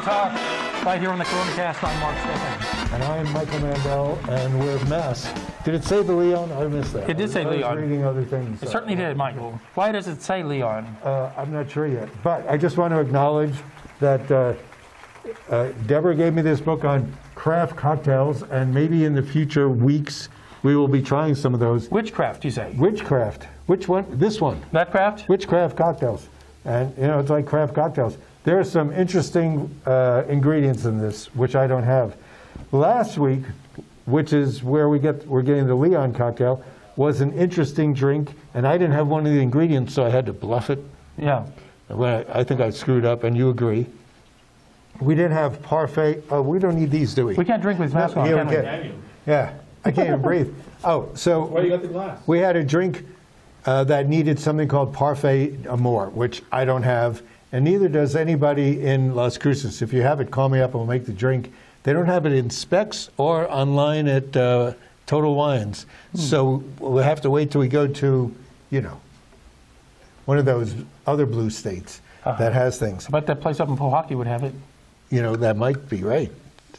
Talk, right here on the CoronaCast. I'm Mark Steffen. And I'm Michael Mandel, and we're Mass. Did it say the Leon? I missed that. It did say Leon. I was reading other things. It certainly did, Michael. Why does it say Leon? I'm not sure yet. But I just want to acknowledge that Deborah gave me this book on craft cocktails, and maybe in the future weeks we will be trying some of those. Witchcraft, you say? Witchcraft. Which one? This one. That craft? Witchcraft cocktails. And, you know, it's like craft cocktails. There are some interesting ingredients in this, which I don't have. Last week, which is where we're getting the Leon cocktail, was an interesting drink, and I didn't have one of the ingredients, so I had to bluff it. Yeah. I think I screwed up, and you agree. We didn't have parfait. Oh, we don't need these, do we? We can't drink with mask on, can we? Yeah, I can't even breathe. Oh, so Why you got the glass? We had a drink that needed something called parfait amore, which I don't have, and neither does anybody in Las Cruces. If you have it, call me up and we'll make the drink. They don't have it in Specs or online at Total Wines. So we'll have to wait till we go to, you know, one of those other blue states that has things. I bet that place up in Pojoaque would have it. You know, that might be right.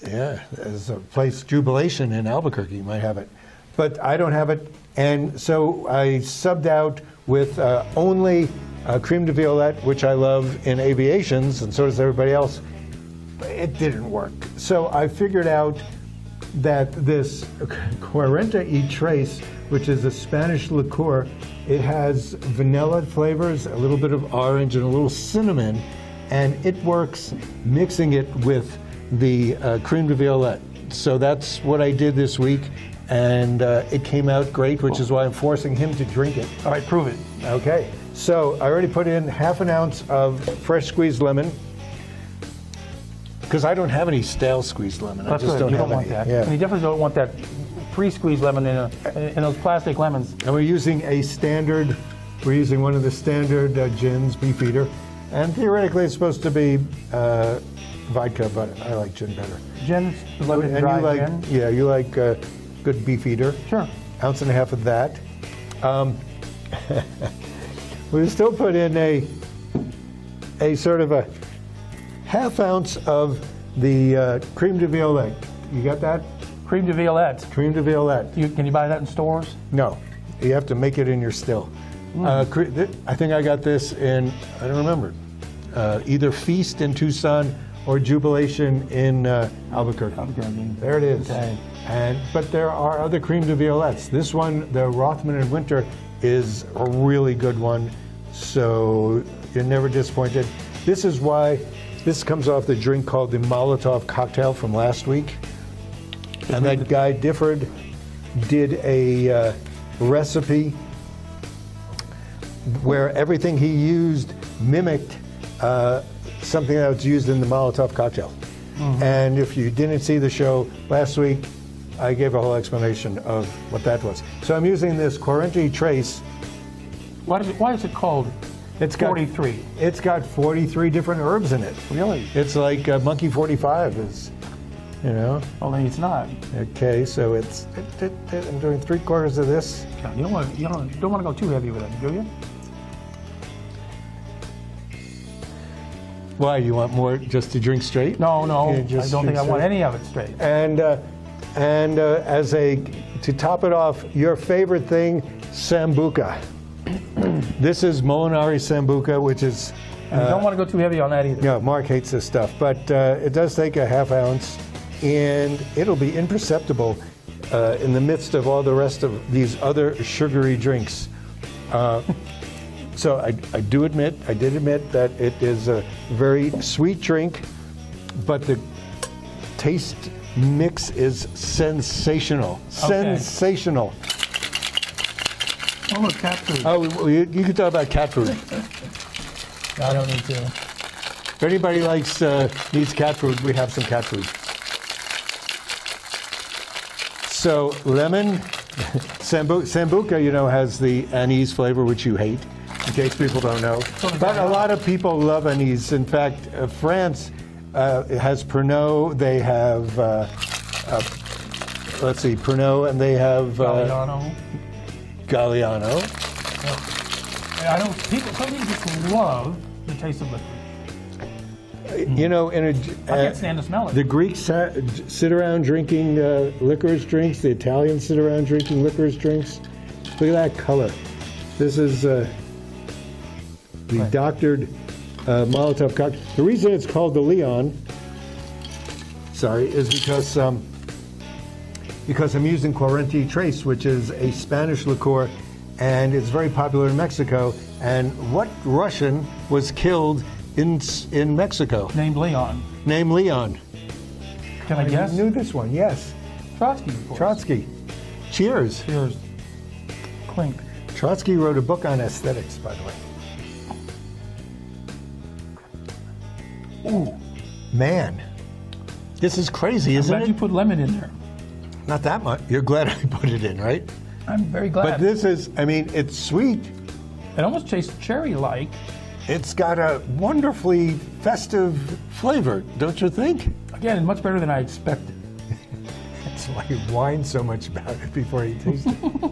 Yeah, there's a place, Jubilation in Albuquerque, might have it. But I don't have it, and so I subbed out with only creme de violette, which I love in aviations, and so does everybody else. It didn't work. So I figured out that this 40 y Tres, which is a Spanish liqueur, it has vanilla flavors, a little bit of orange, and a little cinnamon, and it works mixing it with the creme de violette. So that's what I did this week, and it came out great, which is why I'm forcing him to drink it. All right, prove it. Okay, so I already put in ½ ounce of fresh squeezed lemon, because I don't have any stale squeezed lemon. That's I just good. don't You have don't want any. that. Yeah. And you definitely don't want that pre-squeezed lemon in those plastic lemons. And we're using one of the standard gins, Beefeater. And theoretically, it's supposed to be vodka, but I like gin better. Gin's lemon And dry you like, gin. yeah, you like good Beefeater. Sure. 1.5 ounces of that. We still put in a sort of a ½ ounce of the creme de violette. You got that? Creme de violette. Creme de violette. Can you buy that in stores? No, you have to make it in your still. I think I got this in, I don't remember, either Feast in Tucson or Jubilation in Albuquerque. There it is. Okay. But there are other creme de violettes. This one, the Rothman and Winter, is a really good one, so you're never disappointed. This is why this comes off the drink called the Molotov Cocktail from last week. And that guy Difford did a recipe where everything he used mimicked something that was used in the Molotov Cocktail. And if you didn't see the show last week, I gave a whole explanation of what that was. So I'm using this 40 y Tres. Why is it called 43? It's got 43 different herbs in it. Really? It's like Monkey 45 is, you know. Well, then it's not. Okay, so it's, I'm doing 3/4 of this. You don't want to go too heavy with it, do you? Why, you want more just to drink straight? No, Yeah, I just don't think I drink want straight. any of it straight. And to top it off, your favorite thing, Sambuca. This is Molinari Sambuca, which is... And you don't want to go too heavy on that either. No, Mark hates this stuff, but it does take a ½ ounce, and it'll be imperceptible in the midst of all the rest of these other sugary drinks. So I did admit that it is a very sweet drink, but the taste mix is sensational. Okay. Sensational. Oh, look, cat food. Oh, you can talk about cat food. No, I don't need to. If anybody needs cat food, we have some cat food. So lemon, Sambuca, you know, has the anise flavor, which you hate, in case people don't know. But a lot of people love anise. In fact, France has Pernod. They have, Pernod, and they have Galliano. Some people just love the taste of liquid. You know, in a, I can't stand the smell of the it. Greeks sit around drinking licorice drinks. The Italians sit around drinking licorice drinks. Look at that color. This is the doctored Molotov cocktail. The reason it's called the Leon, is because I'm using Quarenti Trace, which is a Spanish liqueur, and it's very popular in Mexico. And what Russian was killed in Mexico? Named Leon. Named Leon. Can I guess? You knew this one, yes. Trotsky, of course. Trotsky. Cheers. Cheers. Clink. Trotsky wrote a book on aesthetics, by the way. Ooh, man. This is crazy, isn't I'm glad it? you put lemon in there. Not that much. You're glad I put it in, right? I'm very glad. But this is, I mean, it's sweet. It almost tastes cherry-like. It's got a wonderfully festive flavor, don't you think? Again, much better than I expected. That's why you whine so much about it before you taste it.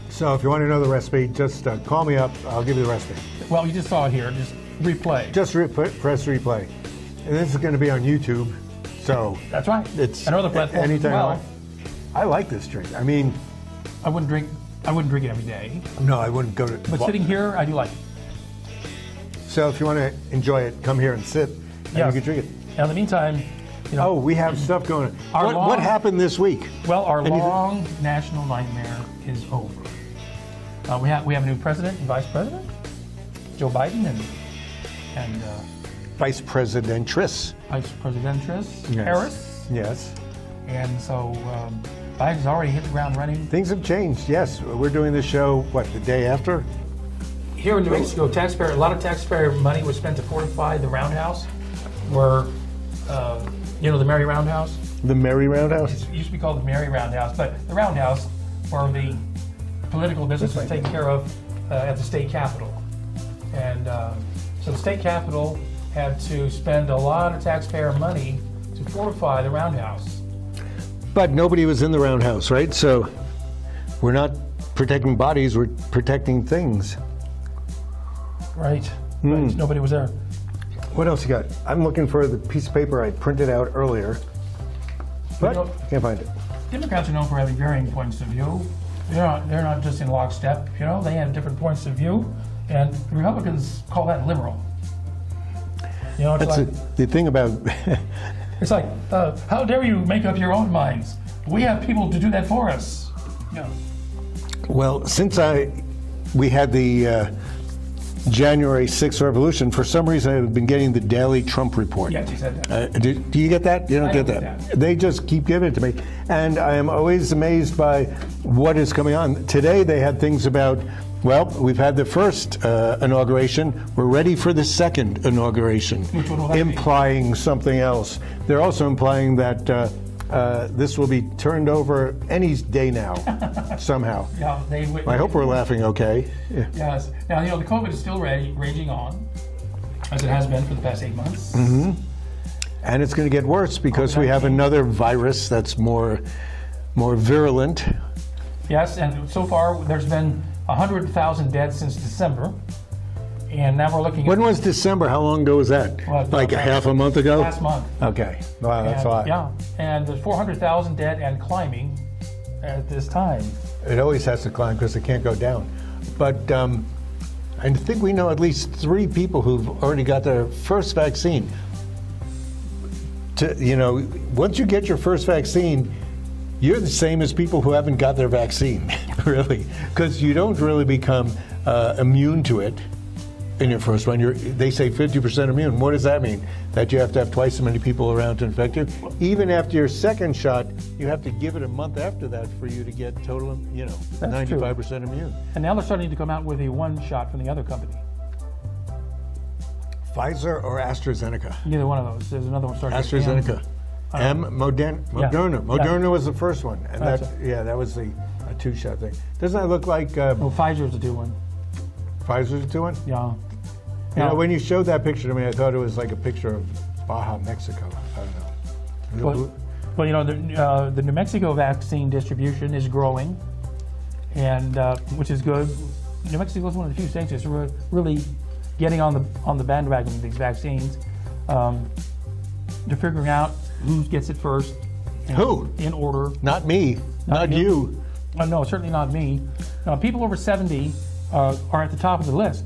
So if you want to know the recipe, just call me up. I'll give you the recipe. Well, you just saw it here. Just replay. Just press replay. And this is going to be on YouTube. So That's right. it's and other platforms as anytime well. I like this drink. I mean, I wouldn't drink it every day. no, I wouldn't go to. But sitting here, I do like it. So if you want to enjoy it, come here and sit, and Yes. you can drink it. Now, in the meantime, you know, Oh, we have stuff going on. Our What long- happened this week? well, our anything? long national nightmare is over. We have a new president and vice president, Joe Biden, and Vice Presidentress. Vice Presidentess Yes. Harris. Yes. And so Biden's already hit the ground running. Things have changed. Yes, we're doing the show. What, the day after? Here in New Mexico, a lot of taxpayer money was spent to fortify the roundhouse, where the Merry Roundhouse. The Merry Roundhouse. It used to be called the Merry Roundhouse, but the Roundhouse, where the political business was taken care of at the state capitol. And so the state capitol had to spend a lot of taxpayer money to fortify the Roundhouse. But nobody was in the Roundhouse, right? So we're not protecting bodies, we're protecting things. Right. Right. Nobody was there. What else you got? I'm looking for the piece of paper I printed out earlier, but can't find it. Democrats are known for having varying points of view. They're not just in lockstep. They have different points of view, and the Republicans call that liberal. It's That's like, the thing about. it's like, how dare you make up your own minds? We have people to do that for us. Yeah. Well, since we had the January 6th revolution, for some reason I've been getting the daily Trump report. Yes, you said that. Do you get that? You don't I get don't that. get that. They just keep giving it to me. And I am always amazed by what is coming on. Today they had things about, well, we've had the first inauguration. We're ready for the second inauguration. Which one will that be? Implying something else. They're also implying that this will be turned over any day now, somehow. Yeah, I hope we're laughing okay. Yeah. Yes. Now, the COVID is still raging on, as it has been for the past 8 months. Mm-hmm. And it's going to get worse because we have another virus that's more virulent. Yes, and so far there's been 100,000 deaths since December, and now we're looking When at was December? How long ago was that? Well, Like half a month ago? last month. Okay. Wow, that's a lot. Yeah, and there's 400,000 dead and climbing at this time. It always has to climb because it can't go down. But I think we know at least 3 people who've already got their first vaccine. Once you get your first vaccine, you're the same as people who haven't got their vaccine, really, because you don't really become immune to it in your first one. They say 50% immune. What does that mean? That you have to have twice as many people around to infect you? Even after your second shot, you have to give it a month after that for you to get total, 95% immune. And now they're starting to come out with a one shot from the other company. Pfizer or AstraZeneca? Neither one of those. There's another one starting. AstraZeneca. Moderna. Yeah. Moderna was the first one, and That's that was a 2-shot thing. Doesn't that look like Well, Pfizer's the 2-1. Pfizer's a 2-1? Yeah. When you showed that picture to me, I thought it was like a picture of Baja, Mexico. I don't know. Well, the New Mexico vaccine distribution is growing, and which is good. New Mexico is one of the few states that's really getting on the bandwagon with these vaccines. They're figuring out who gets it first. Who? In order. Not me. Not you. No, certainly not me. People over 70 are at the top of the list.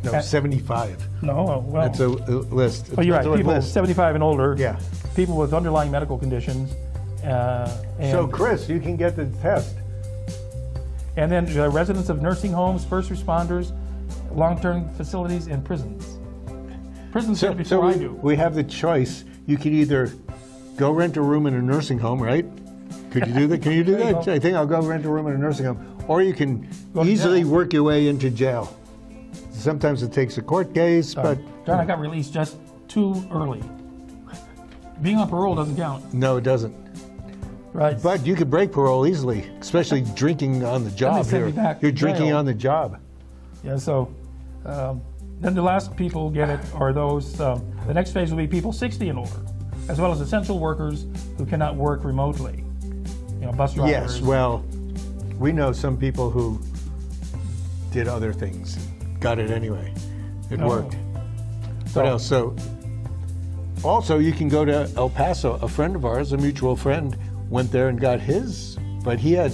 No, 75. No, well. That's a list. Oh, you're right. People 75 and older. Yeah. People with underlying medical conditions. So, Chris, you can get the test. And then residents of nursing homes, first responders, long-term facilities, and prisons. Prisons before so I do. We have the choice. You can either go rent a room in a nursing home, right? Could you do that? Can you do that? I think I'll go rent a room in a nursing home. Or you can easily work your way into jail. Sometimes it takes a court case, but... John, I got released just too early. Being on parole doesn't count. No, it doesn't. Right. But you could break parole easily, especially drinking on the job here. You're drinking on the job. Yeah, so then the last people get it are those, the next phase will be people 60 and older, as well as essential workers who cannot work remotely. Bus drivers. Yes, well, we know some people who did other things, got it anyway. It worked. What else? So, also you can go to El Paso. A friend of ours, a mutual friend, went there and got his, but he had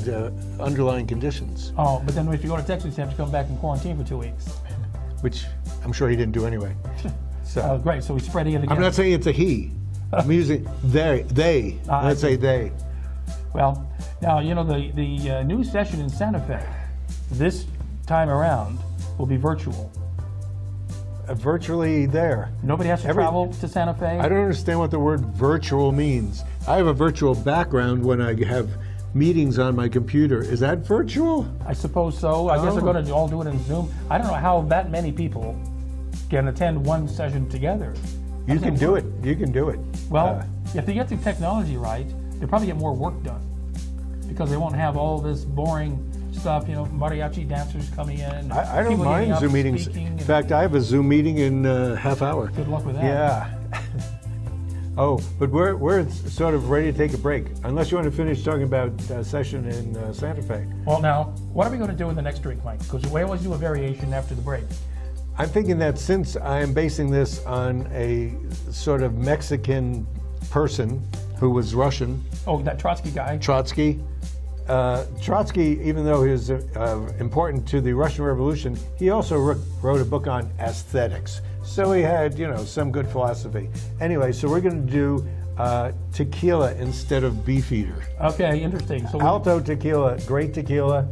underlying conditions. Oh, but then if you go to Texas, you have to come back in quarantine for 2 weeks. Which I'm sure he didn't do anyway. So great, so he's spreading it again. I'm not saying it's a he. I'm using they. Let's say they. Well, now, the new session in Santa Fe this time around will be virtual. Virtually there. Nobody has to travel to Santa Fe? I don't understand what the word virtual means. I have a virtual background when I have meetings on my computer. Is that virtual? I suppose so. I guess they're going to all do it in Zoom. I don't know how that many people can attend one session together. You can do it. You can do it. Well, if they get the technology right, they'll probably get more work done because they won't have all this boring stuff, mariachi dancers coming in. I don't mind Zoom meetings. In fact, I have a Zoom meeting in a half hour. Good luck with that. Yeah. But we're sort of ready to take a break, unless you want to finish talking about session in Santa Fe. Well, now, what are we going to do in the next drink, Mike? Because we always do a variation after the break. I'm thinking that since I am basing this on a sort of Mexican person who was Russian. Oh, that Trotsky guy. Trotsky, even though he was important to the Russian Revolution, he also wrote a book on aesthetics. So he had, some good philosophy. Anyway, so we're going to do tequila instead of Beefeater. Okay, interesting. So Alto tequila, great tequila.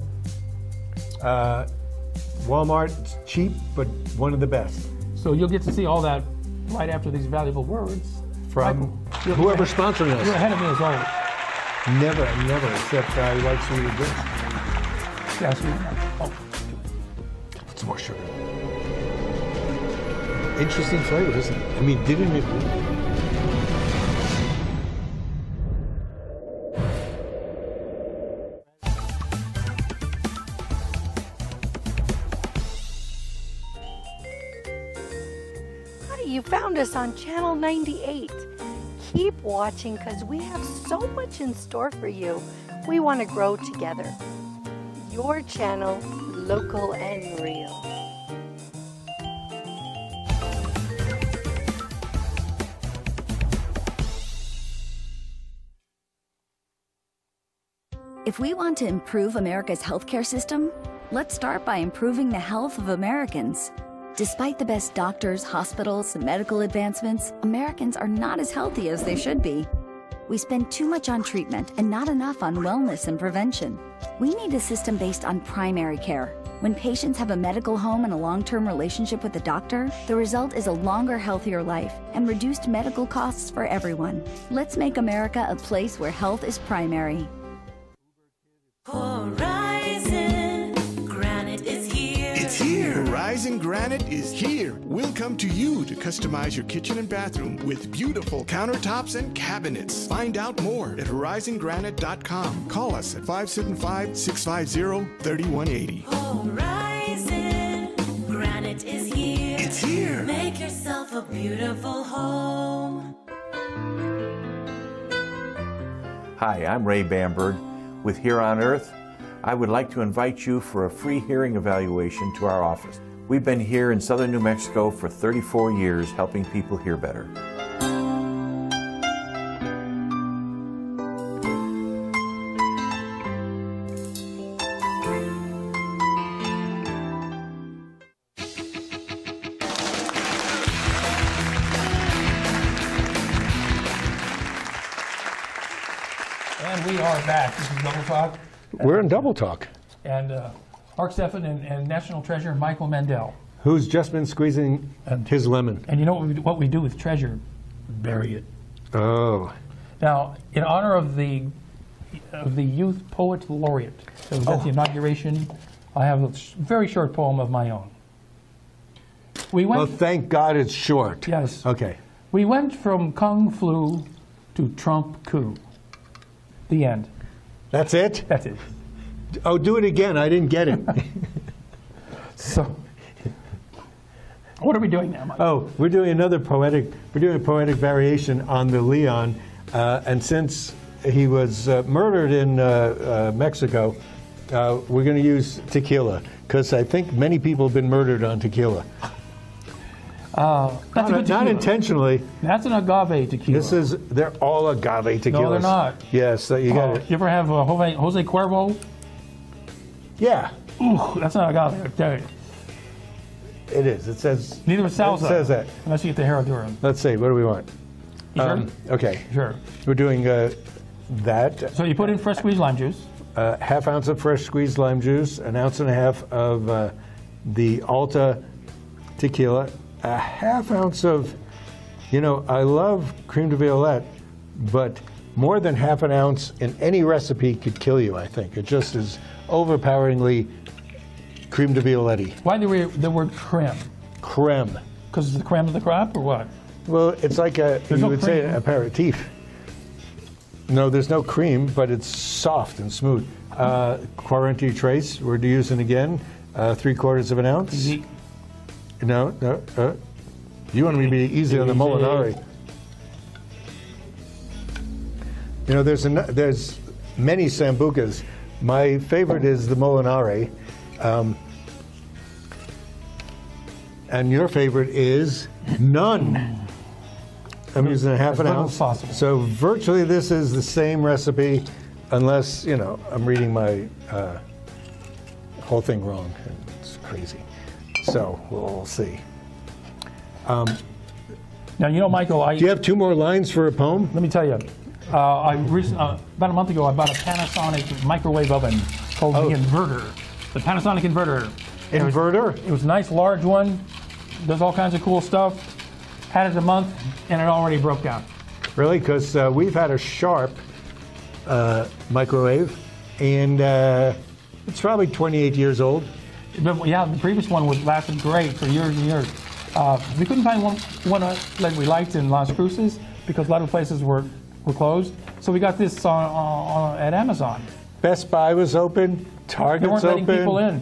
Walmart, it's cheap, but one of the best. So you'll get to see all that right after these valuable words. From whoever's sponsoring us. You're ahead of me as always. Never, except I like sweeter drinks. Yeah, sweet. Oh. Put some more sugar. Interesting flavor, isn't it? I mean, didn't it? You found us on Channel 98. Keep watching because we have so much in store for you. We want to grow together. Your channel, local and real. If we want to improve America's healthcare system, let's start by improving the health of Americans. Despite the best doctors, hospitals, and medical advancements, Americans are not as healthy as they should be. We spend too much on treatment and not enough on wellness and prevention. We need a system based on primary care. When patients have a medical home and a long-term relationship with a doctor, the result is a longer, healthier life and reduced medical costs for everyone. Let's make America a place where health is primary. Horizon Granite is here. It's here. Horizon Granite is here. We'll come to you to customize your kitchen and bathroom with beautiful countertops and cabinets. Find out more at horizongranite.com. Call us at 575-650-3180. Horizon Granite is here. It's here. Make yourself a beautiful home. Hi, I'm Ray Bamberg with Here on Earth. I would like to invite you for a free hearing evaluation to our office. We've been here in southern New Mexico for 34 years helping people hear better. And we are back. This is Double Talk. We're in Double Talk. And Mark Steffen and National Treasure Michael Mandel. Who's just been squeezing his lemon. And you know what we do with treasure? Bury it. Oh. Now, in honor of the Youth Poet Laureate, that was at the inauguration, I have a very short poem of my own. Well, thank God it's short. Yes. Okay. We went from Kung Flu to Trump coup. The end. That's it? That's it. Oh, do it again. I didn't get it. So, what are we doing now, Mike? Oh, we're doing a poetic variation on the Leon. And since he was murdered in Mexico, we're going to use tequila, because I think many people have been murdered on tequila. That's a good tequila. Not intentionally. That's an agave tequila. They're all agave tequilas. No, they're not. Yes, you got it. You ever have Jose Cuervo? Yeah. Ooh, that's not agave, I tell you. It is. It says. Neither is salsa. It says that. Unless you get the Herradura. Let's see. What do we want? You sure? Okay. Sure. We're doing that. So you put in fresh squeezed lime juice. Half ounce of fresh squeezed lime juice, an ounce and a half of the Alta tequila, a half ounce of, I love creme de violette, but more than half an ounce in any recipe could kill you, I think. It just is overpoweringly creme de violette-y. Why the word creme? Creme. Because it's the creme of the crop, or what? Well, it's like you would say an aperitif. No, there's no cream, but it's soft and smooth. Quarante Trace, we're using again, 3/4 of an ounce. Easy. No. You want me to be easy on the Molinari. There's many Sambucas. My favorite is the Molinari. And your favorite is none. I'm using a half an ounce. So virtually this is the same recipe, unless, I'm reading my whole thing wrong. It's crazy. So we'll see. Now, Michael, do you have 2 more lines for a poem? Let me tell you. About a month ago, I bought a Panasonic microwave oven called the Inverter. The Panasonic Inverter. Inverter? It was a nice, large one. Does all kinds of cool stuff. Had it a month, and it already broke down. Really? Because we've had a Sharp microwave, and it's probably 28 years old. But, yeah, the previous one lasted great for years and years. We couldn't find one that we liked in Las Cruces because a lot of places were closed. So we got this at Amazon. Best Buy was open. Target's open. They weren't letting people in.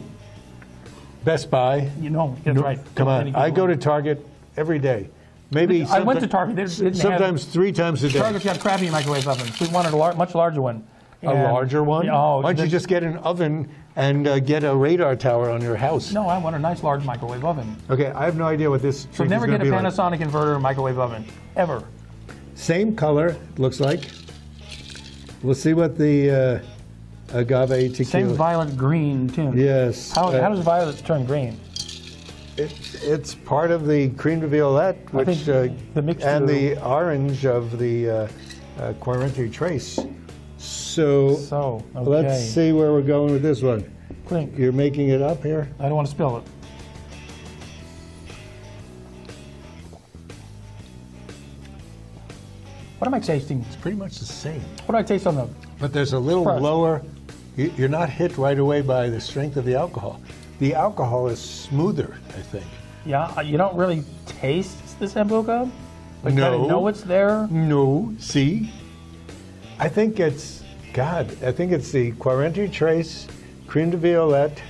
Best Buy. That's right. Come on. I go to Target every day. Maybe I went to Target. Sometimes 3 times a day. Target's got crappy microwave ovens. We wanted a much larger one. A larger one? Oh, why don't you just get an oven and get a radar tower on your house? No, I want a nice large microwave oven. Okay, I have no idea what this So never get a Panasonic Inverter microwave oven, ever. Same color, it looks like. We'll see what the agave tequila. Same violet green tint. Yes. How does violet turn green? It's part of the creme de violette, which and the orange of the Quarante Trace. So okay. Let's see where we're going with this one. Clink. You're making it up here? I don't want to spill it. What am I tasting? It's pretty much the same. What do I taste on the... But there's a little lower... You're not hit right away by the strength of the alcohol. The alcohol is smoother, I think. Yeah, you don't really taste the Sambuca? But no. You kind of know it's there? No. See? I think it's... I think it's the Quarante Trace, creme de violette.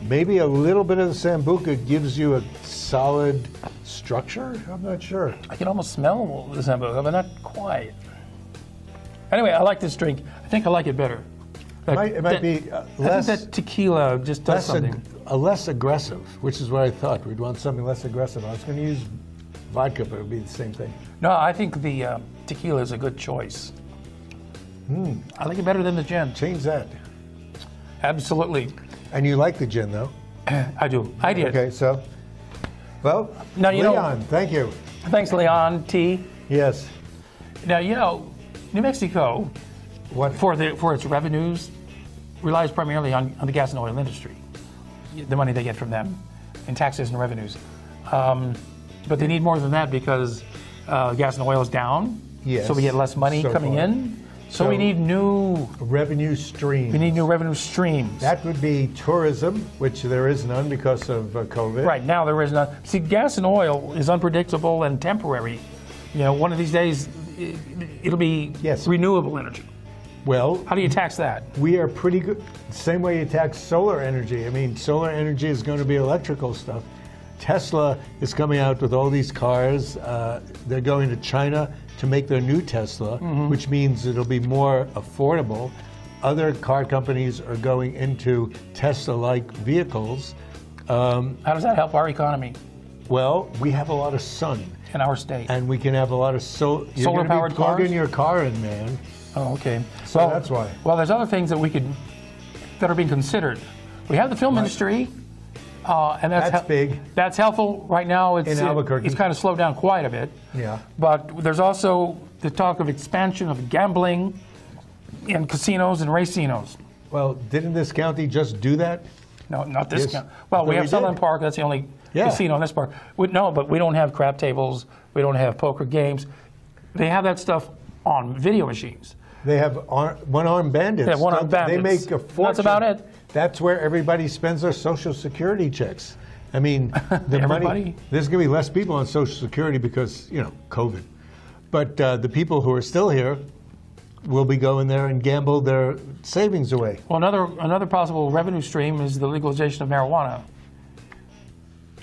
Maybe a little bit of the Sambuca gives you a solid structure? I'm not sure. I can almost smell the Sambuca, but not quite. Anyway, I like this drink. I think I like it better. It might be less. I think that tequila just does something. Less aggressive, which is what I thought. We'd want something less aggressive. I was going to use vodka, but it would be the same thing. No, I think the tequila is a good choice. I like it better than the gin. Change that. Absolutely. And you like the gin, though? I do. I did. Okay, so, well, now, Leon, thank you. Thanks, Leon T. Yes. Now, New Mexico, for its revenues, relies primarily on the gas and oil industry, the money they get from them in taxes and revenues. But they need more than that because gas and oil is down, so we get less money coming in. So we need new revenue streams. We need new revenue streams. That would be tourism, which there is none because of COVID. Right, now there is none. See, gas and oil is unpredictable and temporary. One of these days, it'll be renewable energy. Well, how do you tax that? We are pretty good. Same way you tax solar energy. I mean, solar energy is going to be electrical stuff. Tesla is coming out with all these cars. They're going to China to make their new Tesla, which means it'll be more affordable. Other car companies are going into Tesla-like vehicles. How does that help our economy? Well, we have a lot of sun. In our state. And we can have a lot of solar-powered cars? Plugging your car in, man. Oh, okay. So that's why. Well, there's other things that are being considered. We have the film industry, and that's big. That's helpful right now. In Albuquerque. It's kind of slowed down quite a bit. Yeah. But there's also the talk of expansion of gambling in casinos and racinos. Well, didn't this county just do that? No, not this county. Well, we have Sutherland Park. That's the only casino in this park. No, but we don't have crap tables. We don't have poker games. They have that stuff on video machines. They have one-armed bandits. They have one-armed bandits. They make a fortune. That's about it. That's where everybody spends their Social Security checks. I mean, the money. There's going to be less people on Social Security because, COVID. But the people who are still here will be going there and gamble their savings away. Well, another possible revenue stream is the legalization of marijuana.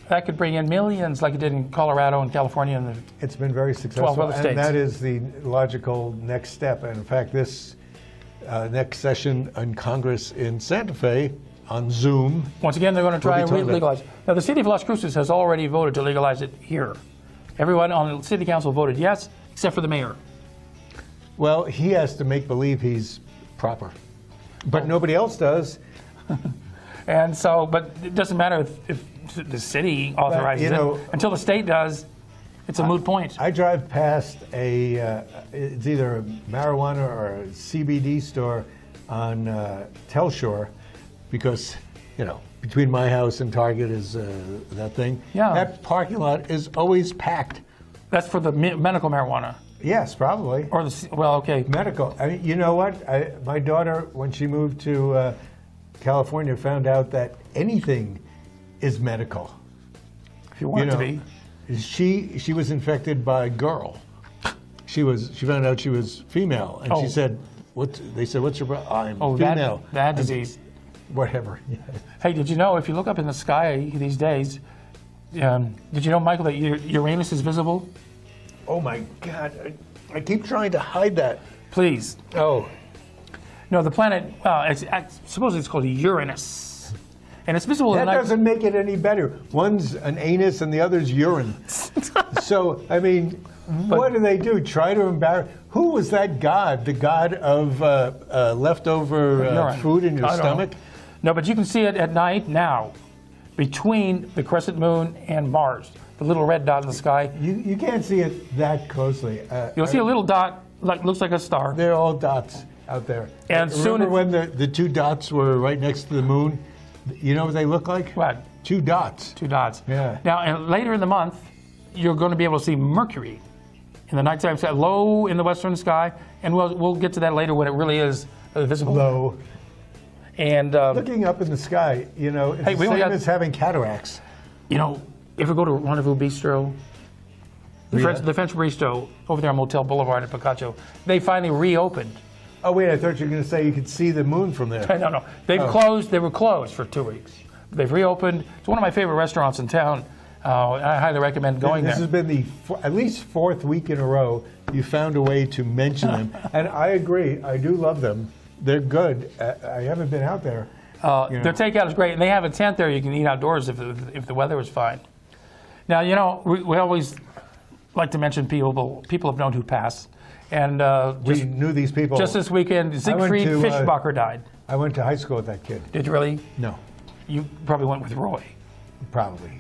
That could bring in millions like it did in Colorado and California and it's been very successful. 12 other states. And that is the logical next step. And in fact, this next session in Congress in Santa Fe on Zoom. Once again, they're going to try and legalize it. Now, the city of Las Cruces has already voted to legalize it here. Everyone on the city council voted yes, except for the mayor. Well, he has to make believe he's proper. But nobody else does. And so, but it doesn't matter if the city authorizes it. Until the state does, it's a moot point. I drive past it's either a marijuana or a CBD store on Telshore because, between my house and Target is that thing. Yeah. That parking lot is always packed. That's for the medical marijuana. Yes, probably. Or okay. Medical. I mean, you know what? My daughter, when she moved to California, found out that anything is medical. If you want it to be. She was infected by a girl. She found out she was female, and she said, They said, what's your problem? I'm female. That disease. Whatever. Yeah. Hey, did you know if you look up in the sky these days, did you know, Michael, that Uranus is visible? Oh my God! I keep trying to hide that. Please. Oh. No, the planet. Supposedly it's called Uranus, and it's visible. That doesn't make it any better. One's an anus and the other's urine. So I mean, what do they do? Try to embarrass? Who was that god? The god of leftover food in your stomach? No, but you can see it at night now, between the crescent moon and Mars. The little red dot in the sky. You can't see it that closely. You'll see a little dot, looks like a star. They're all dots out there. And remember when the two dots were right next to the moon? You know what they look like? What? Two dots. Two dots. Yeah. Now, and later in the month, you're going to be able to see Mercury in the nighttime sky, low in the western sky, and we'll get to that later when it really is visible. Low. And looking up in the sky, it's the same as having cataracts. If we go to Rendezvous Bistro, the French Bistro over there on Motel Boulevard at Picacho, they finally reopened. Oh wait, I thought you were going to say you could see the moon from there. No. They've closed. They were closed for 2 weeks. They've reopened. It's one of my favorite restaurants in town. I highly recommend going there. This has been the at least fourth week in a row you found a way to mention them, and I agree. I do love them. They're good. I haven't been out there. Their takeout is great, and they have a tent there you can eat outdoors if the weather is fine. Now, you know, we always like to mention people have known who passed. And we knew these people. Just this weekend, Siegfried Fischbacher died. I went to high school with that kid. Did you really? No. You probably went with Roy. Probably.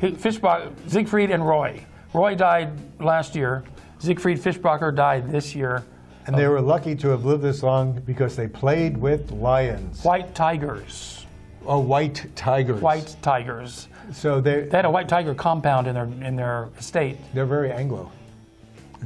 Siegfried and Roy. Roy died last year. Siegfried Fischbacher died this year. And they were lucky to have lived this long because they played with lions. White tigers. Oh, white tigers. White tigers. So they had a white tiger compound in their estate. They're very Anglo.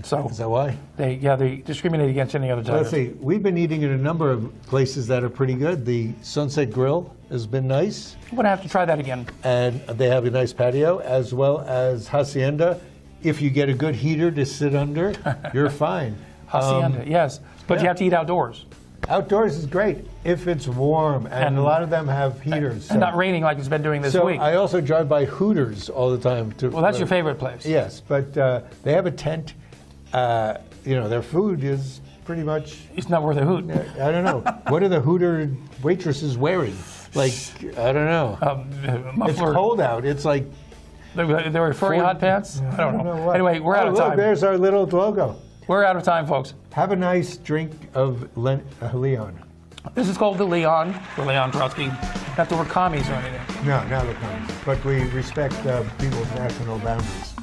So is that why? They discriminate against any other tigers. Let's see. We've been eating at a number of places that are pretty good. The Sunset Grill has been nice. I'm gonna have to try that again. And they have a nice patio, as well as Hacienda. If you get a good heater to sit under, you're fine. Hacienda, yes, but you have to eat outdoors. Outdoors is great if it's warm, and a lot of them have heaters. And not raining like it's been doing this week. I also drive by Hooters all the time. Well, that's your favorite place. Yes, but they have a tent. You know, their food is pretty much... It's not worth a hoot. I don't know. What are the Hooter waitresses wearing? Like, I don't know. It's cold out. It's like... They were furry hot pants? I don't know. Anyway, we're out of time. Look, there's our little logo. We're out of time, folks. Have a nice drink of Leon. This is called the Leon, for Leon Trotsky. Not that we're commies or anything. No, not the commies. But we respect people's national boundaries.